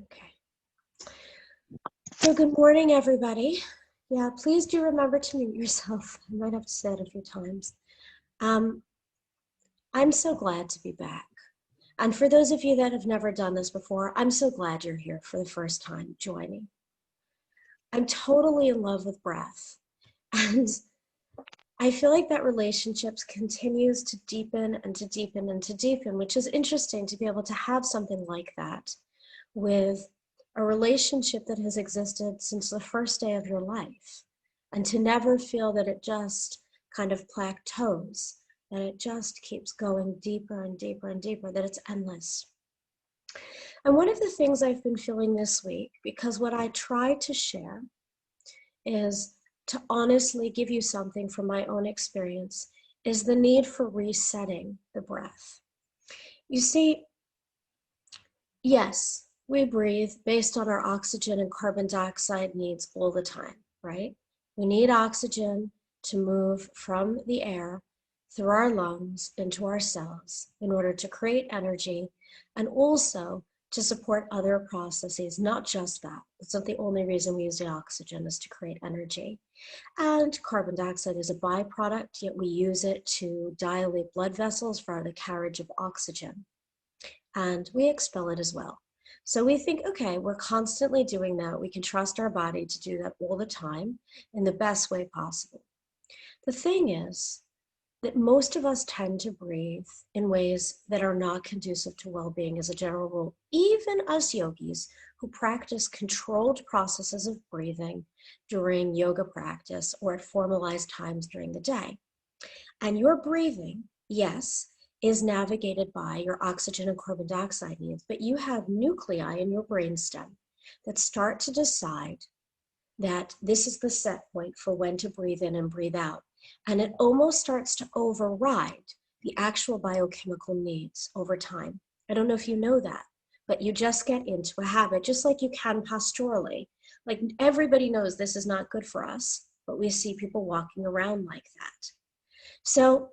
Okay. So good morning, everybody. Yeah, please do remember to mute yourself. I might have to say it a few times. I'm so glad to be back. And for those of you that have never done this before, I'm so glad you're here for the first time joining. I'm totally in love with breath. And I feel like that relationships continues to deepen and to deepen and to deepen, which is interesting to be able to have something like that with a relationship that has existed since the first day of your life, and to never feel that it just kind of plateaus, that it just keeps going deeper and deeper and deeper, that it's endless. And one of the things I've been feeling this week, because what I try to share is to honestly give you something from my own experience, is the need for resetting the breath. You see, yes, we breathe based on our oxygen and carbon dioxide needs all the time, right? We need oxygen to move from the air through our lungs into our cells in order to create energy and also to support other processes, not just that. It's not the only reason we use the oxygen is to create energy. And carbon dioxide is a byproduct, yet we use it to dilate blood vessels for the carriage of oxygen. And we expel it as well. So we think, okay, we're constantly doing that. We can trust our body to do that all the time in the best way possible. The thing is that most of us tend to breathe in ways that are not conducive to well-being as a general rule, even us yogis who practice controlled processes of breathing during yoga practice or at formalized times during the day. And your breathing, yes, is navigated by your oxygen and carbon dioxide needs, but you have nuclei in your brainstem that start to decide that this is the set point for when to breathe in and breathe out. And it almost starts to override the actual biochemical needs over time. I don't know if you know that, but you just get into a habit, just like you can pastorally. Like everybody knows this is not good for us, but we see people walking around like that. So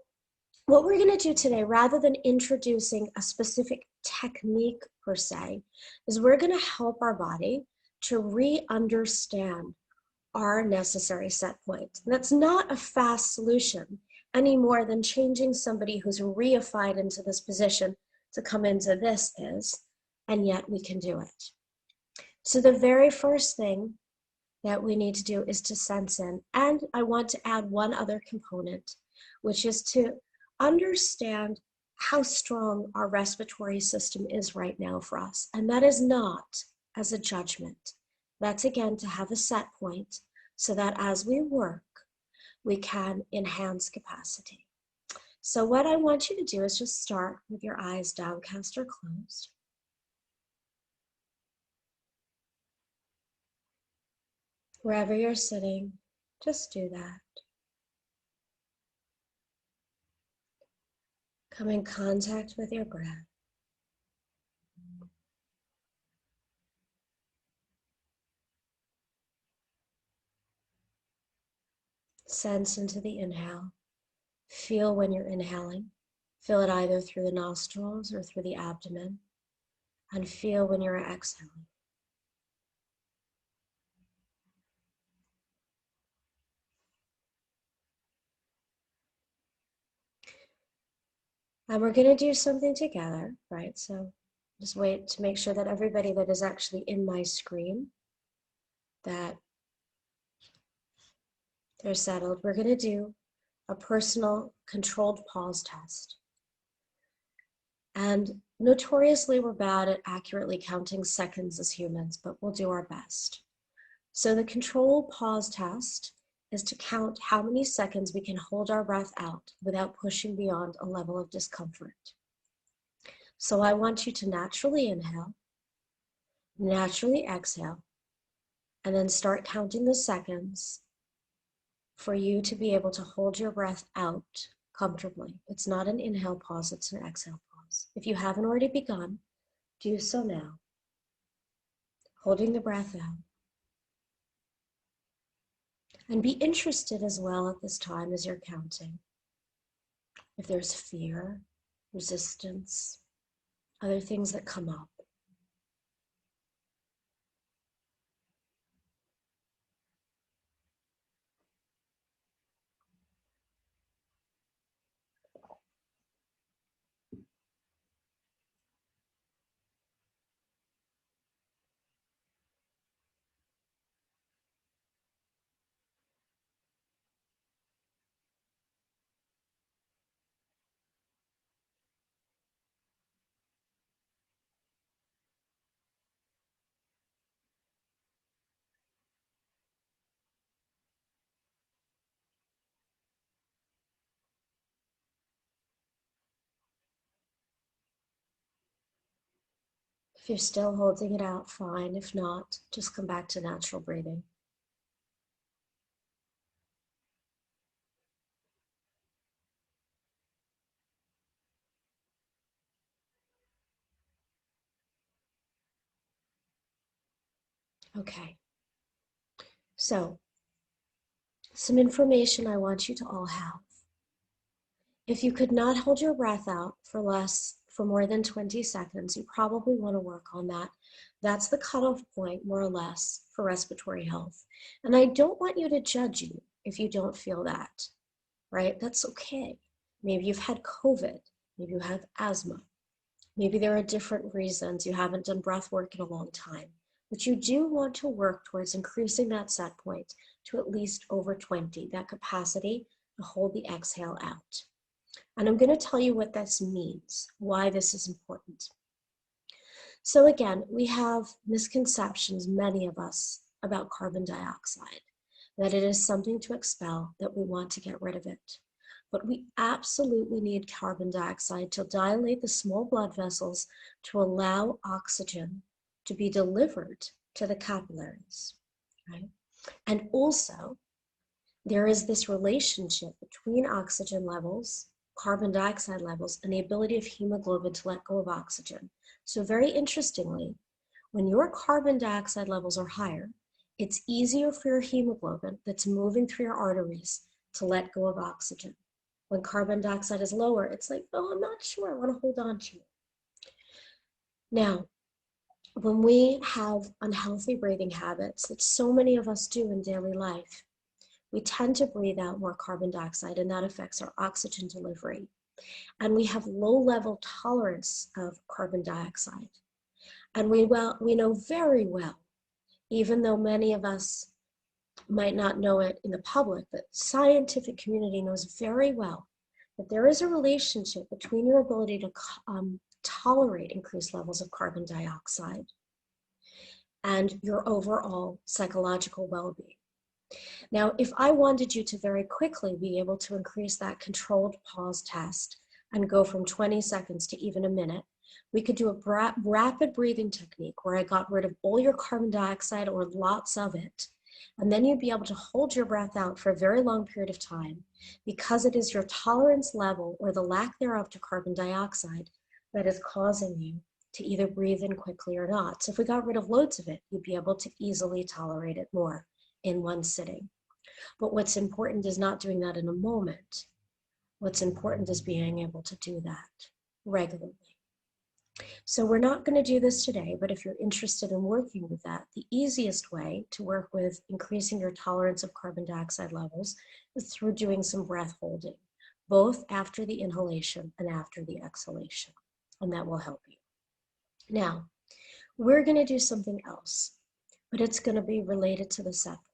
what we're going to do today, rather than introducing a specific technique per se, is we're going to help our body to re-understand our necessary set point. And that's not a fast solution any more than changing somebody who's reified into this position to come into this is, and yet we can do it. So the very first thing that we need to do is to sense in. And I want to add one other component, which is to understand how strong our respiratory system is right now for us. And that is not as a judgment. That's again to have a set point so that as we work, we can enhance capacity. So what I want you to do is just start with your eyes downcast or closed. Wherever you're sitting, just do that. Come in contact with your breath. Sense into the inhale. Feel when you're inhaling. Feel it either through the nostrils or through the abdomen. And feel when you're exhaling. And we're going to do something together, right? So just wait to make sure that everybody that is actually in my screen, that they're settled. We're going to do a personal controlled pause test. And notoriously, we're bad at accurately counting seconds as humans, but we'll do our best. So the controlled pause test is to count how many seconds we can hold our breath out without pushing beyond a level of discomfort. So I want you to naturally inhale, naturally exhale, and then start counting the seconds for you to be able to hold your breath out comfortably. It's not an inhale pause, it's an exhale pause. If you haven't already begun, do so now. Holding the breath out. And be interested as well at this time as you're counting. If there's fear, resistance, other things that come up. If you're still holding it out, fine. If not, just come back to natural breathing. Okay, so some information I want you to all have. If you could not hold your breath out for more than 20 seconds, you probably want to work on that. That's the cutoff point, more or less, for respiratory health. And I don't want you to judge you if you don't feel that, right? That's okay. Maybe you've had COVID, maybe you have asthma, maybe there are different reasons you haven't done breath work in a long time, but you do want to work towards increasing that set point to at least over 20, that capacity to hold the exhale out. And I'm going to tell you what this means, why this is important. So again, we have misconceptions, many of us, about carbon dioxide, that it is something to expel, that we want to get rid of it. But we absolutely need carbon dioxide to dilate the small blood vessels to allow oxygen to be delivered to the capillaries, right? And also, there is this relationship between oxygen levels, carbon dioxide levels, and the ability of hemoglobin to let go of oxygen. So very interestingly, when your carbon dioxide levels are higher, it's easier for your hemoglobin that's moving through your arteries to let go of oxygen. When carbon dioxide is lower, it's like, oh, I'm not sure, I want to hold on to it. Now, when we have unhealthy breathing habits that so many of us do in daily life, we tend to breathe out more carbon dioxide, and that affects our oxygen delivery. And we have low-level tolerance of carbon dioxide. And we know very well, even though many of us might not know it in the public, but scientific community knows very well that there is a relationship between your ability to tolerate increased levels of carbon dioxide and your overall psychological well-being. Now, if I wanted you to very quickly be able to increase that controlled pause test and go from 20 seconds to even a minute, we could do a rapid breathing technique where I got rid of all your carbon dioxide or lots of it. And then you'd be able to hold your breath out for a very long period of time because it is your tolerance level or the lack thereof to carbon dioxide that is causing you to either breathe in quickly or not. So if we got rid of loads of it, you'd be able to easily tolerate it more in one sitting. But what's important is not doing that in a moment. What's important is being able to do that regularly. So we're not going to do this today, but if you're interested in working with that, the easiest way to work with increasing your tolerance of carbon dioxide levels is through doing some breath holding, both after the inhalation and after the exhalation, and that will help you. Now, we're going to do something else, but it's going to be related to the set point.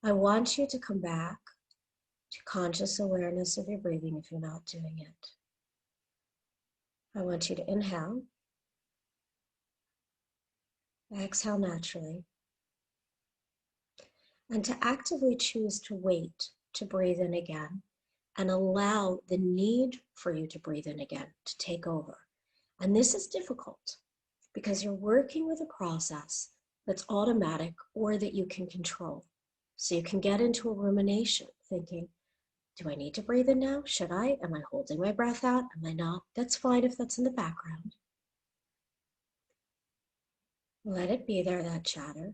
I want you to come back to conscious awareness of your breathing if you're not doing it. I want you to inhale, exhale naturally, and to actively choose to wait to breathe in again and allow the need for you to breathe in again to take over. And this is difficult because you're working with a process that's automatic or that you can control. So you can get into a rumination thinking, do I need to breathe in now? Should I? Am I holding my breath out? Am I not? That's fine if that's in the background. Let it be there, that chatter.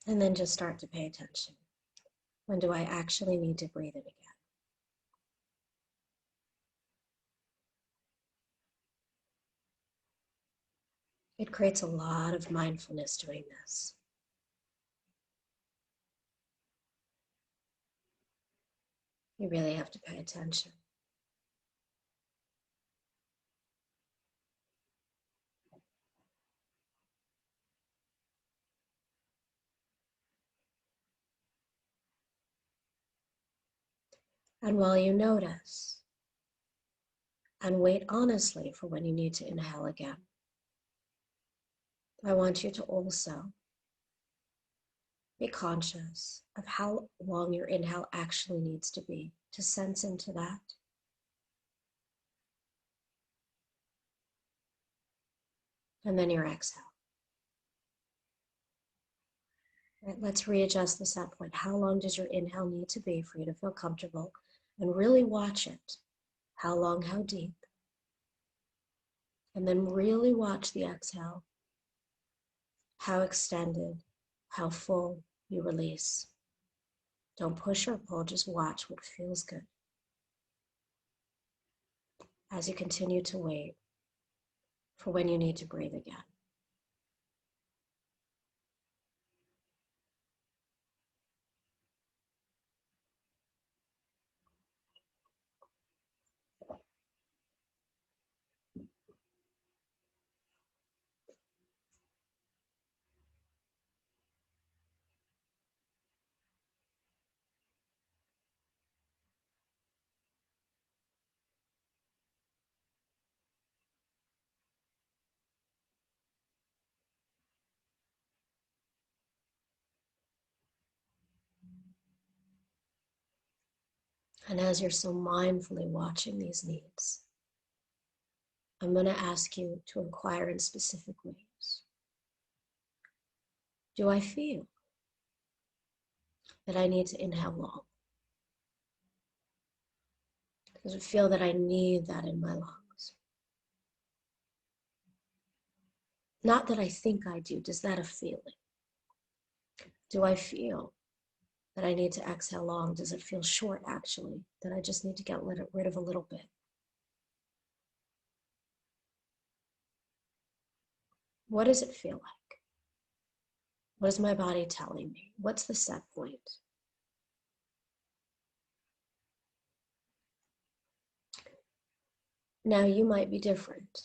And then just start to pay attention. When do I actually need to breathe in again? It creates a lot of mindfulness doing this. You really have to pay attention. And while you notice, and wait honestly for when you need to inhale again, I want you to also be conscious of how long your inhale actually needs to be, to sense into that. and then your exhale. Right, let's readjust the set point. How long does your inhale need to be for you to feel comfortable? And really watch it. How long, how deep? And then really watch the exhale. How extended, how full you release. Don't push or pull, just watch what feels good. As you continue to wait for when you need to breathe again. And as you're so mindfully watching these needs, I'm going to ask you to inquire in specific ways. Do I feel that I need to inhale long? Does it feel that I need that in my lungs? Not that I think I do. Does that a feeling? Do I feel that I need to exhale long? Does it feel short, actually, that I just need to get rid of a little bit? What does it feel like? What is my body telling me? What's the set point? Now, you might be different,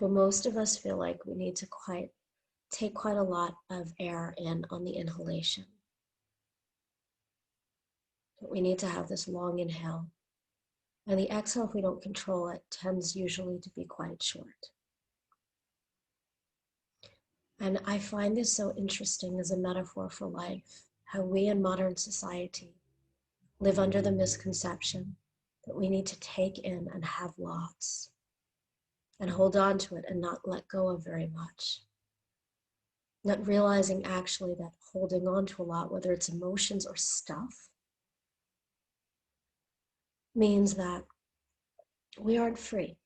but most of us feel like we need to take quite a lot of air in on the inhalation. But we need to have this long inhale. And the exhale, if we don't control it, tends usually to be quite short. And I find this so interesting as a metaphor for life, how we in modern society live under the misconception that we need to take in and have lots and hold on to it and not let go of very much. Not realizing actually that holding on to a lot, whether it's emotions or stuff, means that we aren't free.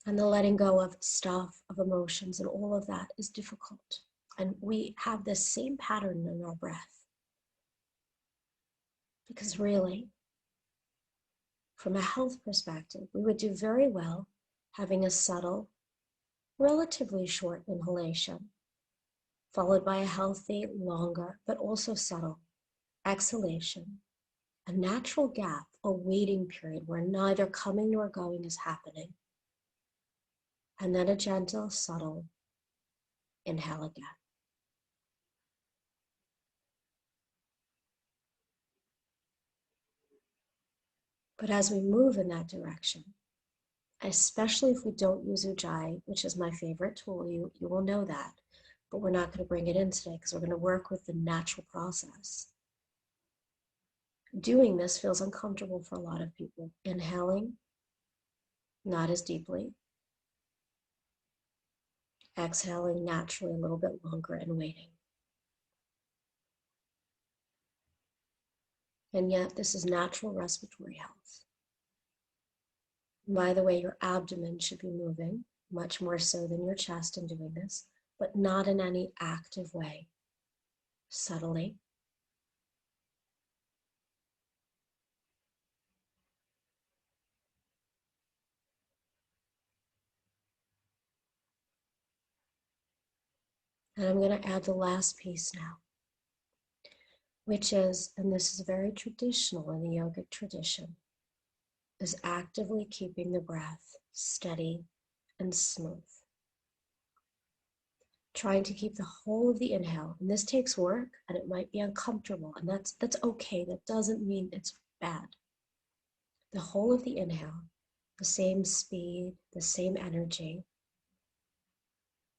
And the letting go of stuff, of emotions, and all of that is difficult. And we have this same pattern in our breath. Because really, from a health perspective, we would do very well having a subtle, relatively short inhalation, followed by a healthy, longer, but also subtle exhalation, a natural gap, a waiting period where neither coming nor going is happening, and then a gentle, subtle inhale again. But as we move in that direction, especially if we don't use Ujjayi, which is my favorite tool, you will know that, but we're not going to bring it in today because we're going to work with the natural process. Doing this feels uncomfortable for a lot of people. Inhaling, not as deeply. Exhaling naturally a little bit longer and waiting. And yet, this is natural respiratory health. By the way, your abdomen should be moving, much more so than your chest in doing this, but not in any active way. Subtly. And I'm going to add the last piece now, which is, and this is very traditional in the yogic tradition, is actively keeping the breath steady and smooth. Trying to keep the whole of the inhale, and this takes work and it might be uncomfortable, and that's okay. That doesn't mean it's bad. The whole of the inhale, the same speed, the same energy,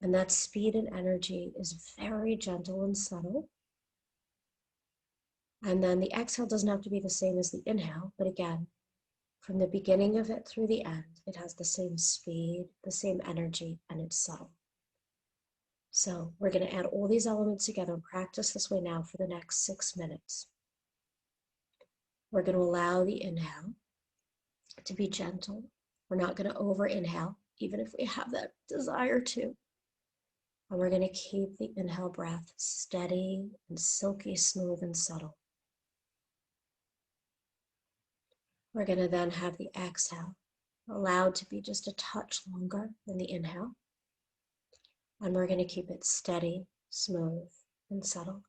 and that speed and energy is very gentle and subtle. And then the exhale doesn't have to be the same as the inhale, but again, From the beginning of it through the end, it has the same speed, the same energy, and it's subtle. So we're going to add all these elements together and practice this way now for the next 6 minutes. We're going to allow the inhale to be gentle. We're not going to over inhale, even if we have that desire to. And we're going to keep the inhale breath steady and silky smooth and subtle. We're going to then have the exhale allowed to be just a touch longer than the inhale. And we're going to keep it steady, smooth, and subtle.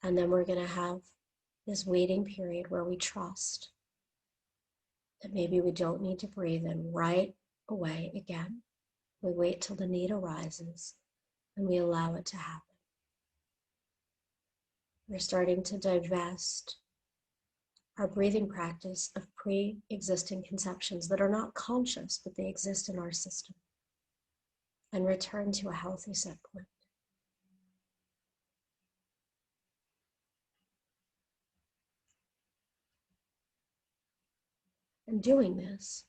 And then we're going to have this waiting period where we trust that maybe we don't need to breathe in right away again. We wait till the need arises and we allow it to happen. We're starting to divest our breathing practice of pre-existing conceptions that are not conscious, but they exist in our system, and return to a healthy set point. And doing this,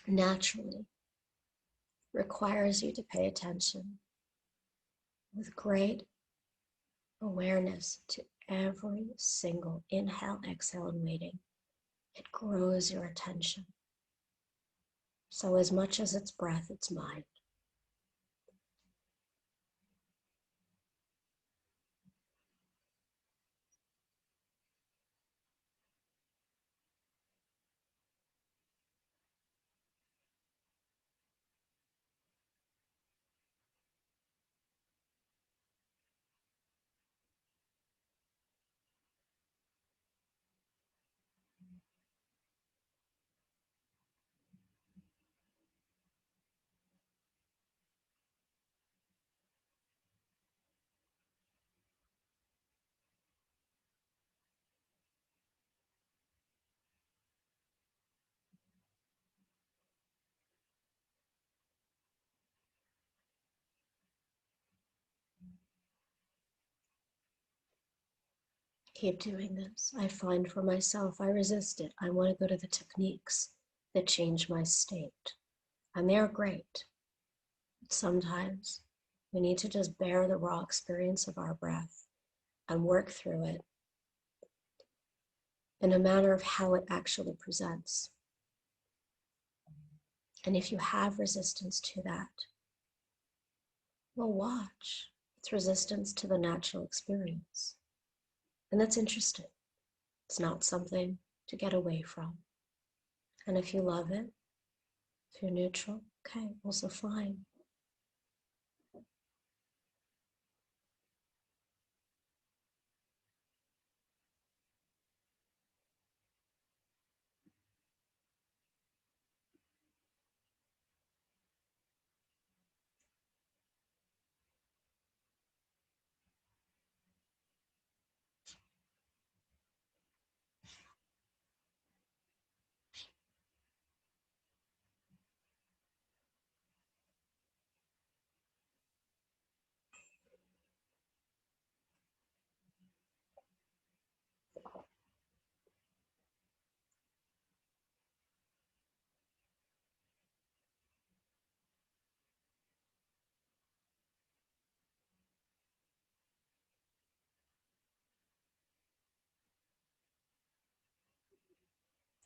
naturally requires you to pay attention with great awareness to every single inhale, exhale, and waiting. It grows your attention. So as much as it's breath, it's mind. Keep doing this. I find for myself, I resist it. I want to go to the techniques that change my state. And they're great. But sometimes we need to just bear the raw experience of our breath and work through it in a manner of how it actually presents. And if you have resistance to that, well, watch. It's resistance to the natural experience. And that's interesting. It's not something to get away from. And if you love it, if you're neutral, okay, also fine.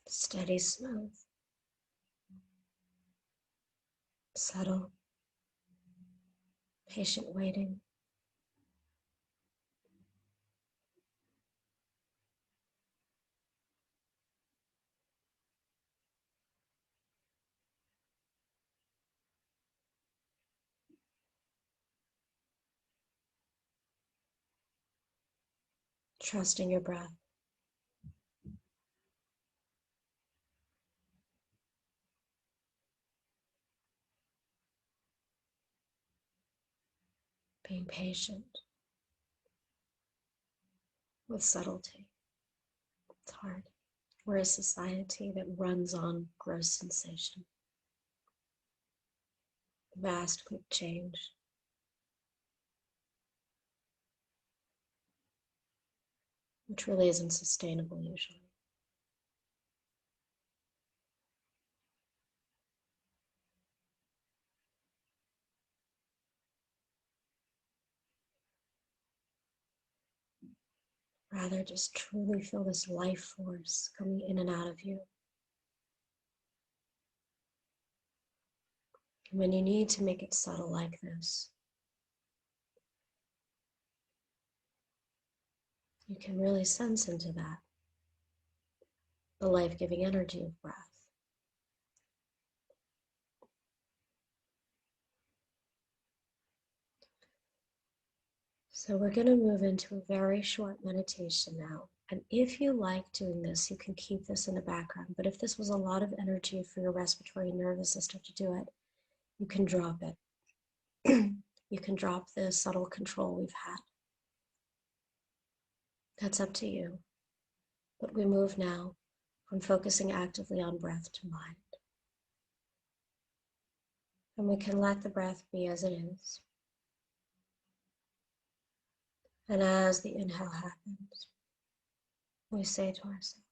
Steady, smooth, subtle, patient waiting. Trusting your breath. Being patient with subtlety. It's hard. We're a society that runs on gross sensation. Vast, quick change. which really isn't sustainable usually. Rather, just truly feel this life force coming in and out of you. And when you need to make it subtle like this, you can really sense into that, the life-giving energy of breath. So we're going to move into a very short meditation now. And if you like doing this, you can keep this in the background. But if this was a lot of energy for your respiratory nervous system to do it, you can drop it. You can drop the subtle control we've had. That's up to you. But we move now from focusing actively on breath to mind. And we can let the breath be as it is. And as the inhale happens, we say to ourselves,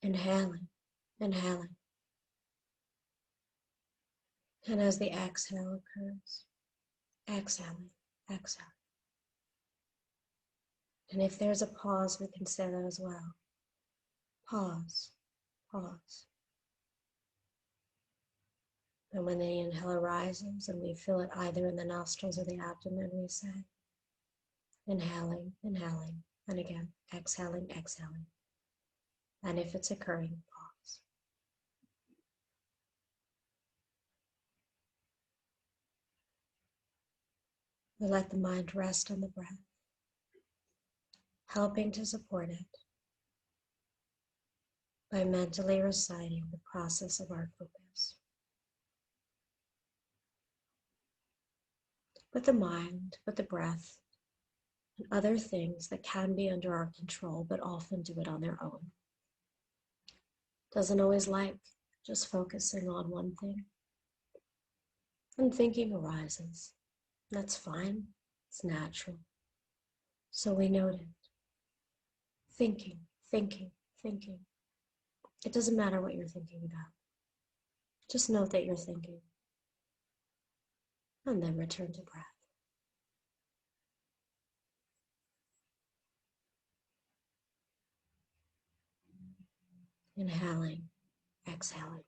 inhaling, inhaling. And as the exhale occurs, exhaling, exhaling. And if there's a pause, we can say that as well. Pause, pause. And when the inhale arises and we feel it either in the nostrils or the abdomen, we say, inhaling, inhaling, and again, exhaling, exhaling. And if it's occurring, pause. We let the mind rest on the breath, helping to support it by mentally reciting the process of our focus. With the mind, with the breath, and other things that can be under our control, but often do it on their own. Doesn't always like just focusing on one thing. And thinking arises. That's fine. It's natural. So we note it. Thinking, thinking, thinking. It doesn't matter what you're thinking about. Just note that you're thinking. And then return to breath. Inhaling, exhaling.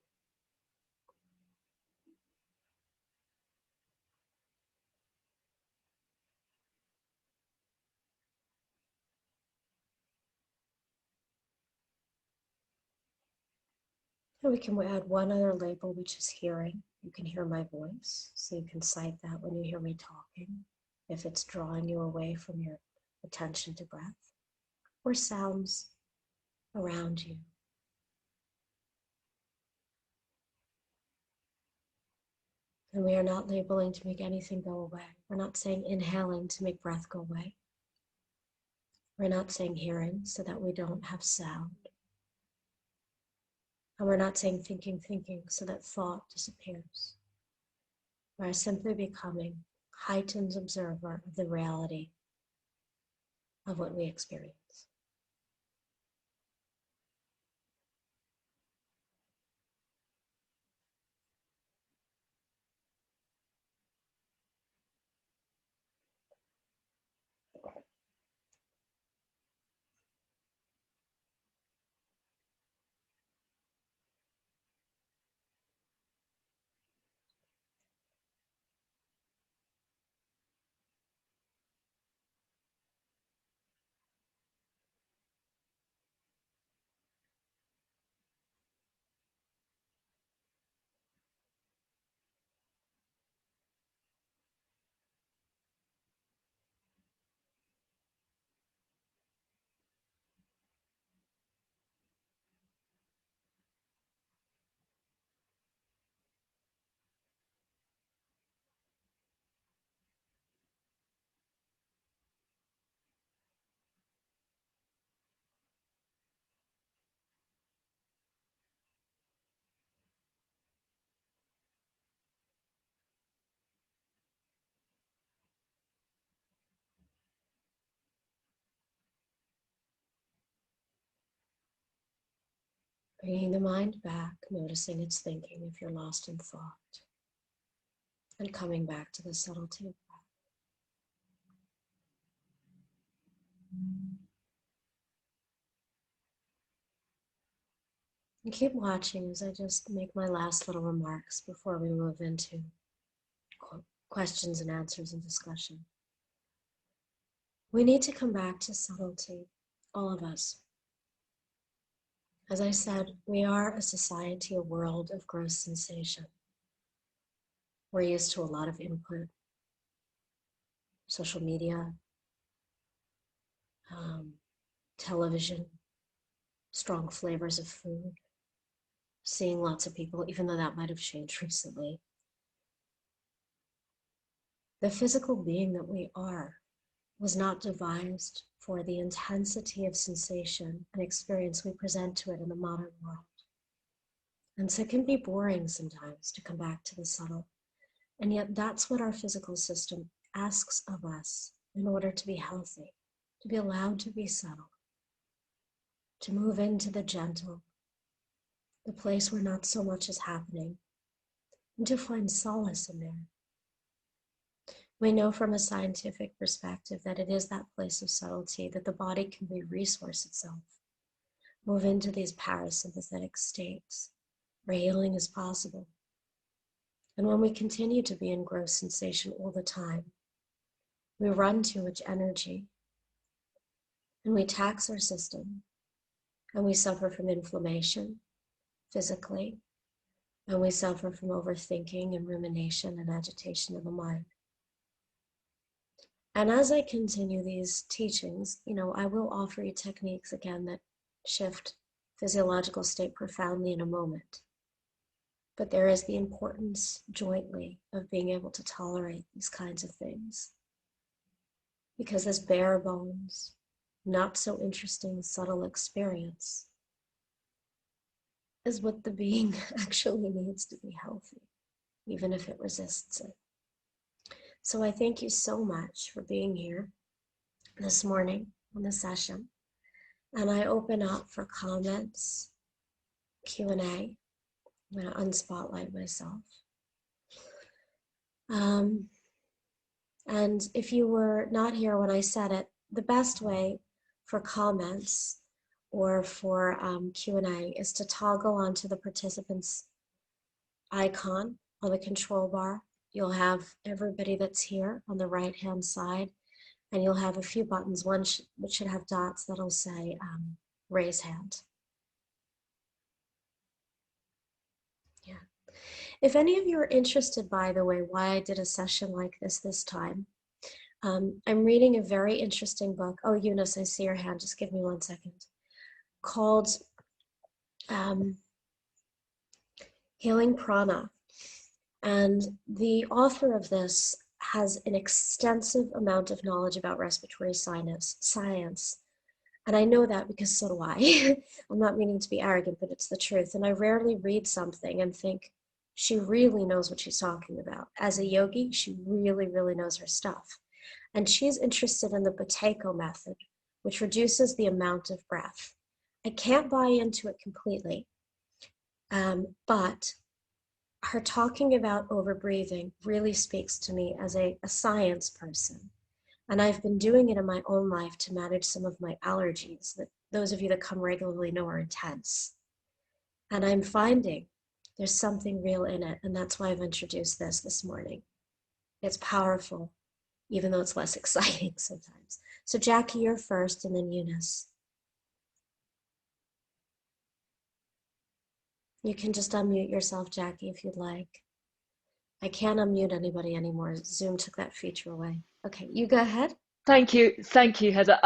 And we can add one other label, which is hearing. You can hear my voice, so you can cite that when you hear me talking, if it's drawing you away from your attention to breath, or sounds around you. And we are not labeling to make anything go away. We're not saying inhaling to make breath go away. We're not saying hearing so that we don't have sound. And we're not saying thinking, thinking so that thought disappears. We're simply becoming heightened observer of the reality of what we experience. Bringing the mind back, noticing its thinking if you're lost in thought, and coming back to the subtlety of breath. And keep watching as I just make my last little remarks before we move into questions and answers and discussion. We need to come back to subtlety, all of us. As I said, we are a society, a world of gross sensation. We're used to a lot of input, social media, television, strong flavors of food, seeing lots of people, even though that might have changed recently. The physical being that we are was not devised for the intensity of sensation and experience we present to it in the modern world. And so it can be boring sometimes to come back to the subtle. And yet that's what our physical system asks of us in order to be healthy, to be allowed to be subtle, to move into the gentle, the place where not so much is happening, and to find solace in there. We know from a scientific perspective that it is that place of subtlety that the body can resource itself, move into these parasympathetic states where healing is possible. And when we continue to be in gross sensation all the time, we run too much energy and we tax our system and we suffer from inflammation physically, and we suffer from overthinking and rumination and agitation of the mind. And as I continue these teachings, I will offer you techniques again that shift physiological state profoundly in a moment. But there is the importance jointly of being able to tolerate these kinds of things. Because this bare bones, not so interesting, subtle experience is what the being actually needs to be healthy, even if it resists it. So I thank you so much for being here this morning on the session. And I open up for comments, Q&A. I'm going to unspotlight myself. And if you were not here when I said it, the best way for comments or for Q&A is to toggle onto the participants icon on the control bar. You'll have everybody that's here on the right-hand side, and you'll have a few buttons, one which should have dots that'll say raise hand. Yeah. If any of you are interested, by the way, why I did a session like this time, I'm reading a very interesting book. Oh, Eunice, I see your hand. Just give me 1 second. Called Healing Prana. And the author of this has an extensive amount of knowledge about respiratory science. And I know that because so do I. I'm not meaning to be arrogant, but it's the truth. And I rarely read something and think, she really knows what she's talking about. As a yogi, she really, really knows her stuff. And she's interested in the Buteyko method, which reduces the amount of breath. I can't buy into it completely, but her talking about overbreathing really speaks to me as a science person. And I've been doing it in my own life to manage some of my allergies that those of you that come regularly know are intense. And I'm finding there's something real in it, and that's why I've introduced this morning. It's powerful, even though it's less exciting sometimes. So Jackie, you're first, and then Eunice. You can just unmute yourself, Jackie, if you'd like. I can't unmute anybody anymore. Zoom took that feature away. Okay, you go ahead. Thank you, Heather.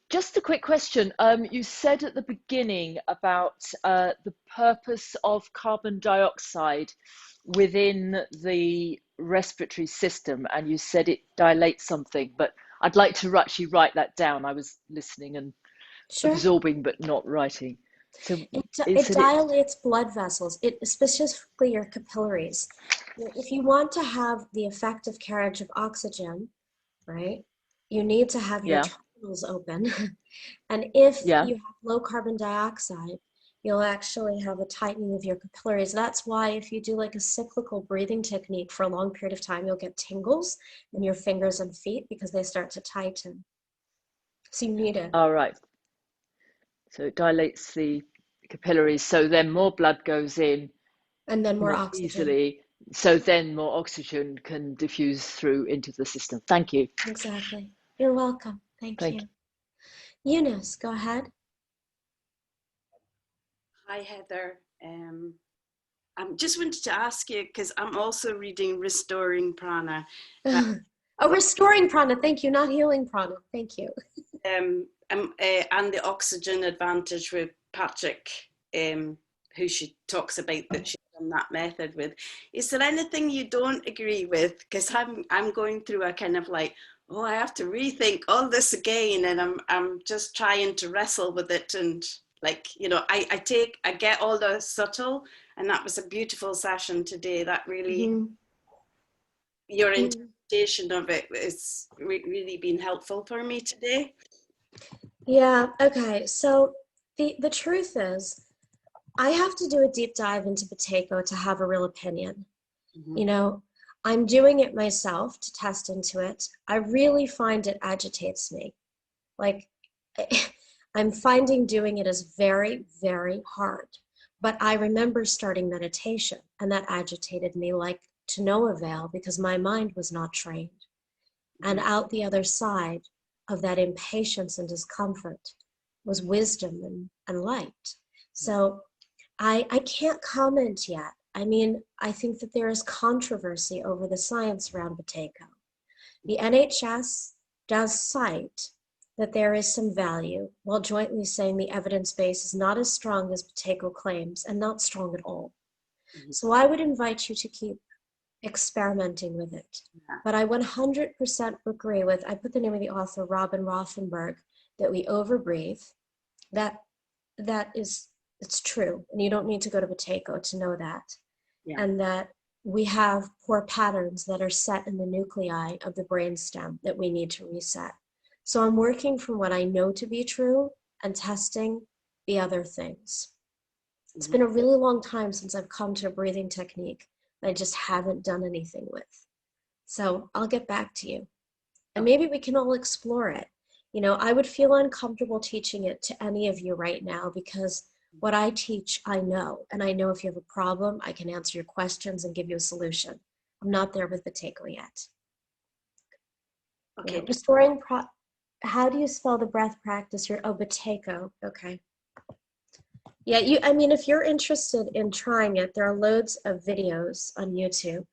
Just a quick question. You said at the beginning about the purpose of carbon dioxide within the respiratory system, and you said it dilates something, but I'd like to actually write that down. I was listening and absorbing, but not writing. So it dilates blood vessels, specifically your capillaries. If you want to have the effective carriage of oxygen, right, you need to have your terminals open. And if you have low carbon dioxide, you'll actually have a tightening of your capillaries. That's why if you do like a cyclical breathing technique for a long period of time, you'll get tingles in your fingers and feet because they start to tighten. So you need it. All right. So it dilates the capillaries, so then more blood goes in And then more more oxygen. easily, so then more oxygen can diffuse through into the system. Thank you. Exactly. You're welcome. Thank Thank you. Eunice, go ahead. Hi, Heather. I just wanted to ask you, because I'm also reading Restoring Prana, but Oh, restoring prana. Thank you. Not healing prana. Thank you. and the oxygen advantage with Patrick, who she talks about that she's done that method with. Is there anything you don't agree with? Because I'm going through a kind of like, oh, I have to rethink all this again, and I'm just trying to wrestle with it, and like, you know, I get all the subtle, and that was a beautiful session today. That really, Mhm. your Mhm. interpretation of it is really been helpful for me today. Yeah. Okay. So the truth is, I have to do a deep dive into Buteyko to have a real opinion. Mm-hmm. You know, I'm doing it myself to test into it. I really find it agitates me. Like, I'm finding doing it is very, very hard. But I remember starting meditation, and that agitated me like to no avail because my mind was not trained. And out the other side of that impatience and discomfort was wisdom and light. So I can't comment yet. I mean, I think that there is controversy over the science around Buteyko. The NHS does cite that there is some value, while jointly saying the evidence base is not as strong as Buteyko claims and not strong at all. Mm-hmm. So I would invite you to keep experimenting with it. Yeah. But I 100% agree with, I put the name of the author, Robin Rothenberg, that we overbreathe. That is, it's true. And you don't need to go to Buteyko to know that. Yeah. And that we have poor patterns that are set in the nuclei of the brainstem that we need to reset. So I'm working from what I know to be true and testing the other things. It's been a really long time since I've come to a breathing technique that I just haven't done anything with. So I'll get back to you. And maybe we can all explore it. You know, I would feel uncomfortable teaching it to any of you right now because what I teach, I know. And I know if you have a problem, I can answer your questions and give you a solution. I'm not there with Buteyko yet. Okay. Yeah. How do you spell the breath practice? Buteyko. Okay. Yeah, I mean, if you're interested in trying it, there are loads of videos on YouTube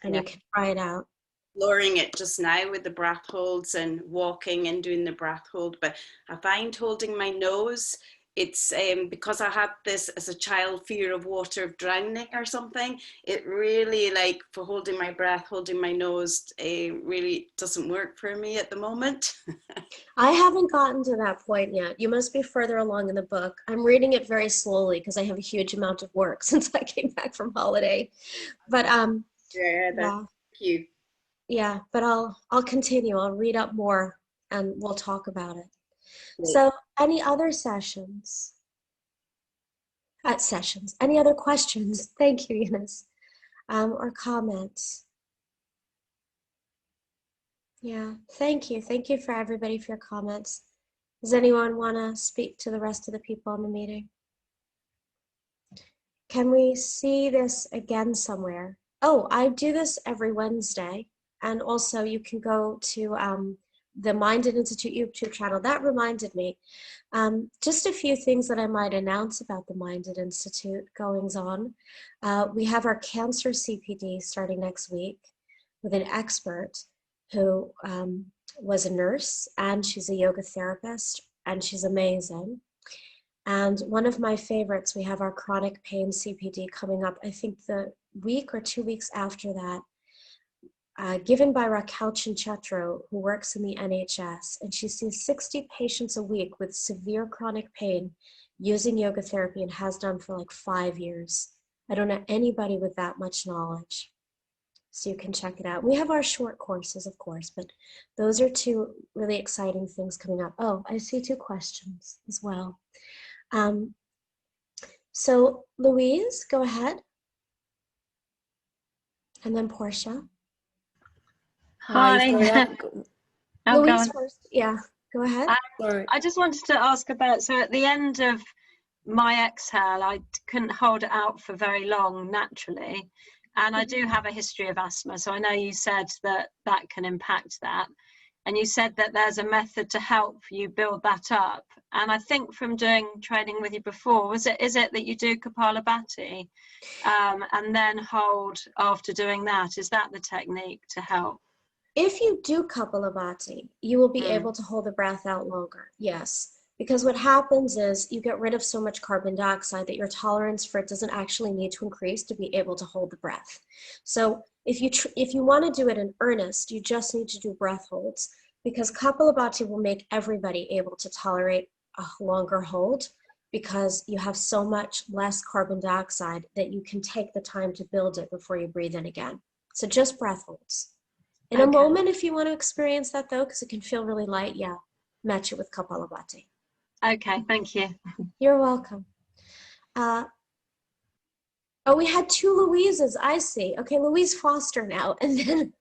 and Yeah. you can try it out. Exploring it just now with the breath holds and walking and doing the breath hold, but I find holding my nose, it's because I had this as a child fear of water, of drowning or something. It really, like, for holding my breath, holding my nose, really doesn't work for me at the moment. I haven't gotten to that point yet. You must be further along in the book. I'm reading it very slowly because I have a huge amount of work since I came back from holiday. But Yeah, thank yeah, you. yeah, but I'll continue. I'll read up more and we'll talk about it. Great. So, any other any other questions? Thank you, Eunice. Or comments? Yeah, thank you. Thank you for everybody for your comments. Does anyone want to speak to the rest of the people in the meeting? Can we see this again somewhere? Oh, I do this every Wednesday. And also you can go to the Minded Institute YouTube channel. That reminded me. Just a few things that I might announce about the Minded Institute goings on. We have our cancer CPD starting next week with an expert who was a nurse and she's a yoga therapist and she's amazing. And one of my favorites, we have our chronic pain CPD coming up, I think the week or 2 weeks after that, given by Raquel Chinchetro, who works in the NHS, and she sees 60 patients a week with severe chronic pain using yoga therapy and has done for like 5 years. I don't know anybody with that much knowledge. So you can check it out. We have our short courses, of course, but those are two really exciting things coming up. Oh, I see 2 questions as well. Um, So Louise, go ahead. And then Portia. Hi. Sorry, I'll go Louise on. first. Yeah, go ahead. sorry. I just wanted to ask about, so at the end of my exhale, I couldn't hold it out for very long naturally. And I do have a history of asthma. So I know you said that that can impact that. And you said that there's a method to help you build that up. And I think from doing training with you before, is it that you do Kapalabhati and then hold after doing that? Is that the technique to help? If you do Kapalabhati, you will be able to hold the breath out longer. Yes. Because what happens is you get rid of so much carbon dioxide that your tolerance for it doesn't actually need to increase to be able to hold the breath. So if you want to do it in earnest, you just need to do breath holds, because Kapalabhati will make everybody able to tolerate a longer hold, because you have so much less carbon dioxide that you can take the time to build it before you breathe in again. So just breath holds. In a moment, if you want to experience that though, because it can feel really light, yeah, match it with Kapalabhati. Okay, thank you. You're welcome. Oh, we had two Louises, I see. Okay, Louise Foster now, and then...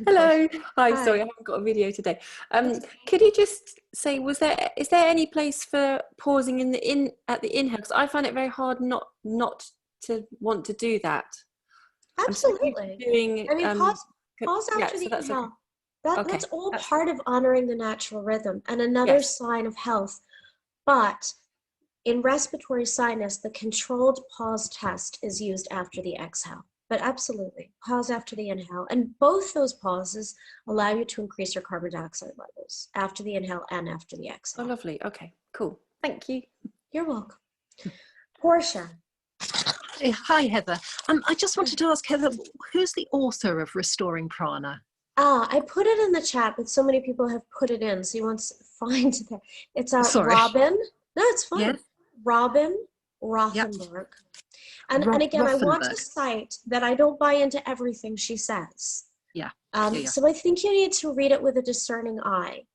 Hello. Hi, Hi. sorry, I haven't got a video today. Could you just say, is there any place for pausing at the inhale? Because I find it very hard not to want to do that. Absolutely. Doing, I mean, pause yeah, after so the that's inhale. okay. That's all That's part of honoring the natural rhythm and another Yes. sign of health. But in respiratory sinus, the controlled pause test is used after the exhale. But absolutely, pause after the inhale. And both those pauses allow you to increase your carbon dioxide levels after the inhale and after the Oh, exhale. lovely. Okay, cool. Thank you. You're welcome. Portia. Hi, Heather. I just wanted to ask Heather, who's the author of Restoring Prana? I put it in the chat, but so many people have put it in, so you want to find that. It's Sorry. Robin. No, it's fine. Yes. Robin Rothenberg. And again, I want to Rothenberg. cite that I don't buy into everything she says. Yeah. So I think you need to read it with a discerning eye,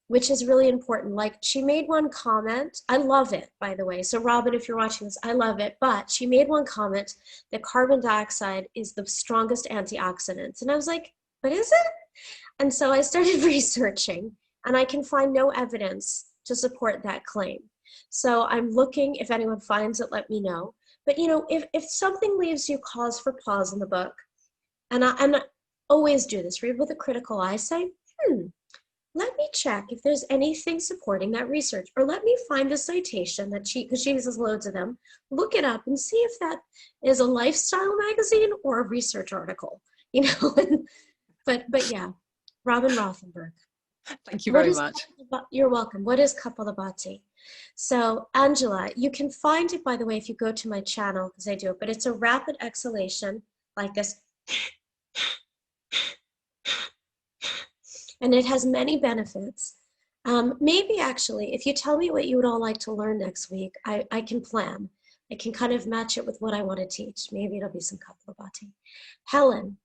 which is really important. Like, she made one comment. I love it, by the way. So Robin, if you're watching this, I love it. But she made one comment that carbon dioxide is the strongest antioxidant. And I was like, but is it? And so I started researching, and I can find no evidence to support that claim. So I'm looking, if anyone finds it, let me know. But if something leaves you cause for pause in the book, and I always do this, read with a critical eye, say, let me check if there's anything supporting that research, or let me find the citation that because she uses loads of them, look it up and see if that is a lifestyle magazine or a research article, but yeah, Robin Rothenberg. Thank you very much. You're welcome. What is Kapalabhati? So Angela, you can find it, by the way, if you go to my channel, because I do it, but it's a rapid exhalation like this. And it has many benefits. Maybe actually, if you tell me what you would all like to learn next week, I can plan. I can kind of match it with what I want to teach. Maybe it'll be some Kapalabhati. Helen.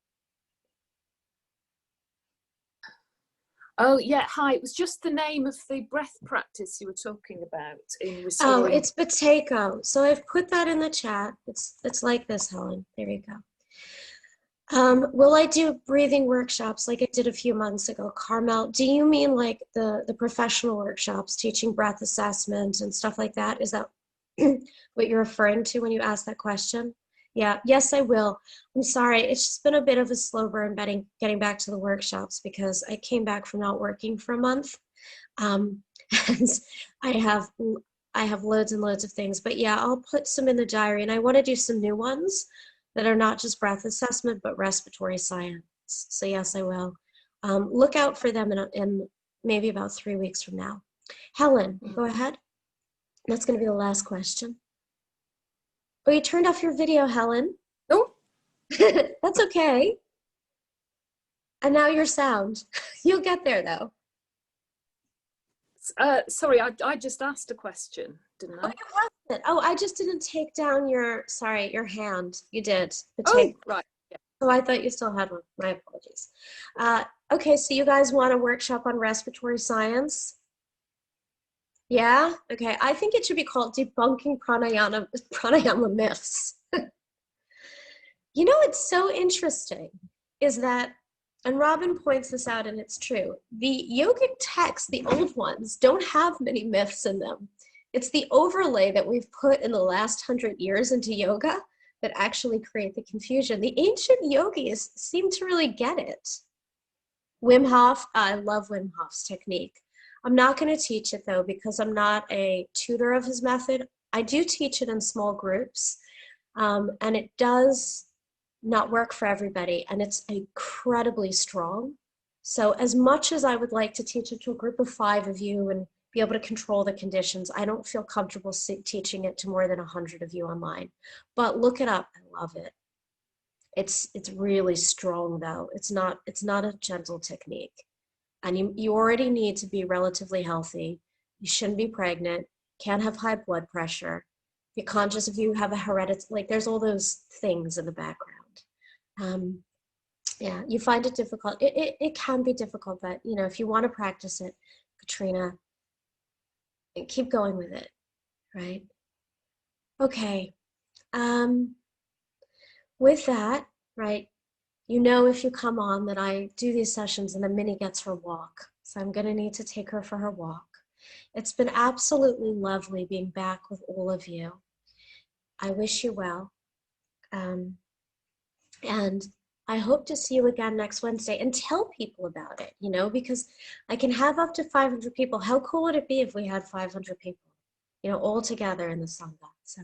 Oh, yeah. Hi. It was just the name of the breath practice you were talking about in Oh, restoring. it's Bateko. So I've put that in the chat. It's like this, Helen. There you go. Will I do breathing workshops like I did a few months ago? Carmel, do you mean like the professional workshops, teaching breath assessment and stuff like that? Is that what you're referring to when you ask that question? Yeah, yes, I will. I'm sorry, it's just been a bit of a slow burn getting back to the workshops, because I came back from not working for a month. And I have loads and loads of things, but yeah, I'll put some in the diary, and I want to do some new ones that are not just breath assessment, but respiratory science. So yes, I will. Look out for them in maybe about 3 weeks from now. Helen, go ahead. That's going to be the last question. Oh, you turned off your video, Helen. Oh, That's okay. And now your sound. You'll get there though. Sorry, I just asked a question, didn't I? Oh, you have it. Oh, I just didn't take down your hand. You did. Oh, right. Yeah. Oh, I thought you still had one. My apologies. Okay, so you guys want a workshop on respiratory science? Yeah, okay. I think it should be called debunking pranayama myths. You know, what's so interesting is that, and Robin points this out, and it's true, the yogic texts, the old ones, don't have many myths in them. It's the overlay that we've put in the last 100 years into yoga that actually create the confusion. The ancient yogis seem to really get it. Wim Hof, I love Wim Hof's technique. I'm not going to teach it though, because I'm not a tutor of his method. I do teach it in small groups, and it does not work for everybody, and it's incredibly strong. So as much as I would like to teach it to a group of 5 of you and be able to control the conditions, I don't feel comfortable teaching it to more than 100 of you online. But look it up. I love it. It's really strong though. It's not a gentle technique. And you already need to be relatively healthy. You shouldn't be pregnant, can't have high blood pressure. Be conscious if you have a hereditary, like there's all those things in the background. Yeah, you find it difficult. It can be difficult, but you know, if you want to practice it, Katrina, keep going with it, right? Okay. With that, right, you know, if you come on that I do these sessions and then Minnie gets her walk. So I'm going to need to take her for her walk. It's been absolutely lovely being back with all of you. I wish you well. And I hope to see you again next Wednesday, and tell people about it, you know, because I can have up to 500 people. How cool would it be if we had 500 people, you know, all together in the Sangha? So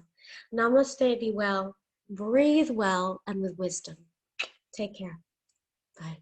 namaste, be well, breathe well, and with wisdom. Take care. Bye.